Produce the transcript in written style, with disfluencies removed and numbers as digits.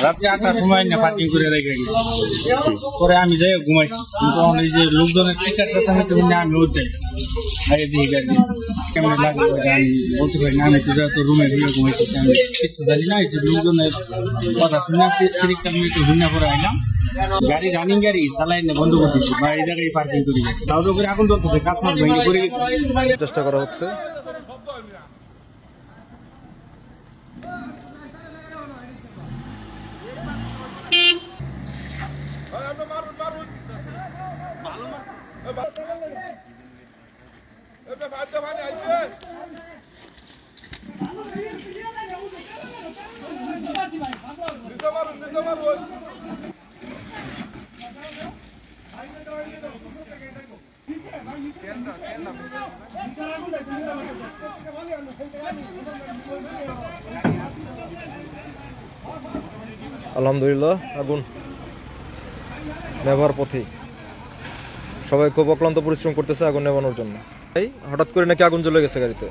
রাত্রে 8টার সময় না পার্কিং করে রেখে গেছি, পরে আমি যাই ঘুমাইছি। কিন্তু এই যে লোকজনের টিকার কথা হইতে আমি উঠে আগে দিয়ে গাড়ি কেমন লাগলো আমি বলতে পারি না। আমি তো রুমে ঘুরে ঘুমাইছি, আমি কিছু জানি না। এই যে লোকজনের কথা শুনে সিরিকটা আমি একটু ঘুরে পরে আইলাম। গাড়ি রানিং গাড়ি চালাইন বন্ধ করে দিচ্ছি বা এই জায়গায় পার্কিং করি। তাও তো করে আগুন চলতেছে, কাজ মাছ ভেঙে পড়ে গেছে। চেষ্টা করা হচ্ছে। আলহামদুলিল্লাহ আগুন নেভার পথে। সবাই খুব অক্লান্ত পরিশ্রম করতেছে আগুন নেভানোর জন্য। এই হঠাৎ করে নাকি আগুন জ্বলে গেছে গাড়িতে।